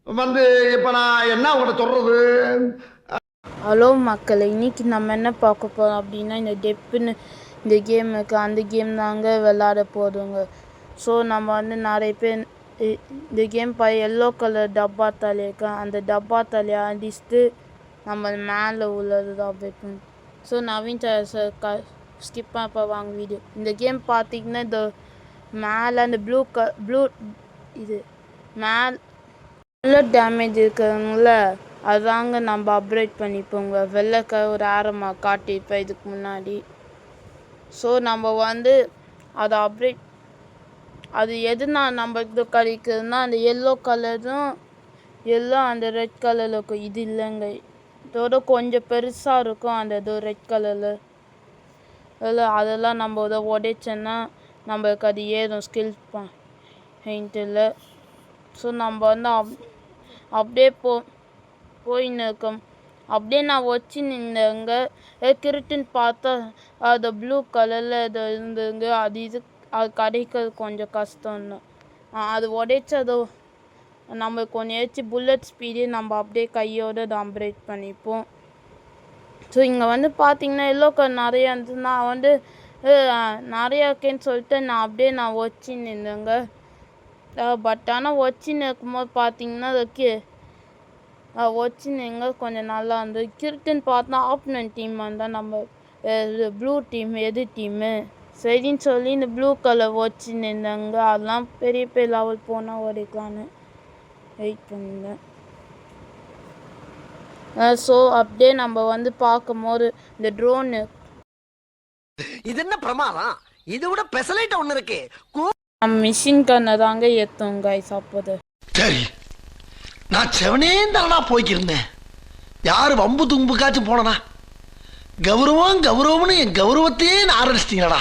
வந்து இப்போ நான் என்ன உங்கள்கிட்ட சொல்றது? ஹலோ மக்களே, இன்னைக்கு நம்ம என்ன பார்க்க போகிறோம் அப்படின்னா, இந்த டெப்புன்னு இந்த கேம் இருக்குது, அந்த கேம் தாங்க விளாட போதுங்க. ஸோ நம்ம வந்து நிறைய பேர் இந்த கேம் எல்லோ கலர் டப்பா தலையிருக்கேன், அந்த டப்பா தலையை அடிச்சுட்டு நம்ம மேலே உள்ளது தான் வைப்போம். ஸோ நவீன் சார் ஸ்கிப் பண்ண வாங்க வீடியோ. இந்த கேம் பார்த்தீங்கன்னா இந்த மேலே அந்த ப்ளூ இது மேலே டேமேஜ் இருக்கிறவங்கள அதாங்க நம்ம அப்கிரேட் பண்ணிப்போங்க. வெள்ளைக்க ஒரு ஆரமாக காட்டியிருப்பேன் இதுக்கு முன்னாடி. ஸோ நம்ம வந்து அதை அப்கிரேட் அது எதுனா நம்ம இது கிடைக்குதுன்னா அந்த எல்லோ கலரும் அந்த ரெட் கலரில் இருக்கும். இது இல்லைங்க, இதோட கொஞ்சம் பெருசாக இருக்கும் அந்த இது ரெட் கலரில். அதெல்லாம் நம்ம இதை உடைச்சோன்னா நம்மளுக்கு அது ஏறும் ஸ்கில் பாயிண்ட்டில். ஸோ நம்ம வந்து அப்படியே போயின்னு இருக்கோம். அப்படியே நான் வச்சு நின்றேங்க. கிரிட்டுன்னு பார்த்தா அது ப்ளூ கலரில் இது இருந்துங்க. அது கிடைக்கிறது கொஞ்சம் கஷ்டம்னு அது உடைச்சதோ நம்ம கொஞ்சம் ஏச்சு புல்லட் ஸ்பீடு நம்ம அப்படியே கையோடு அதை அப்கிரேட் பண்ணிப்போம். ஸோ இங்கே வந்து பார்த்தீங்கன்னா எல்லோ கலர் நிறையா இருந்தது. நான் வந்து நிறையா இருக்கேன்னு சொல்லிட்டு நான் அப்படியே வச்சு நின்றேங்க. பட் ஆனால் வச்சுன்னு இருக்கும்போது பார்த்தீங்கன்னா அதுக்கு வச்சுன்னு கொஞ்சம் நல்லா இருந்தது. கிரிட்டுன்னு பார்த்தா ஆப்னன் டீம் வந்தால் நம்ம ப்ளூ டீம் எது டீமு சரின்னு சொல்லி இந்த ப்ளூ கலர் வச்சு நின்றாங்க. அதெல்லாம் பெரிய பெரிய லெவல் போனால் உடைக்கலான்னு வெயிட் பண்ணியிருந்தேன். ஸோ அப்படியே நம்ம வந்து பார்க்கும்போது இந்த ட்ரோனு இது என்ன பிரமாதம், இதை விட பெசலைட் ஒன்று இருக்கு. மிஷின் கண்ணை தாங்க ஏற்றும் கைஸ். அப்போது சரி, நான் செவனே தானா போய்க்கிருந்தேன். யாரு வம்பு தும்புக்காச்சும் போனனா? கௌரவம்னு என் கௌரவத்தையே ஆரம்பிச்சிட்டீங்களா?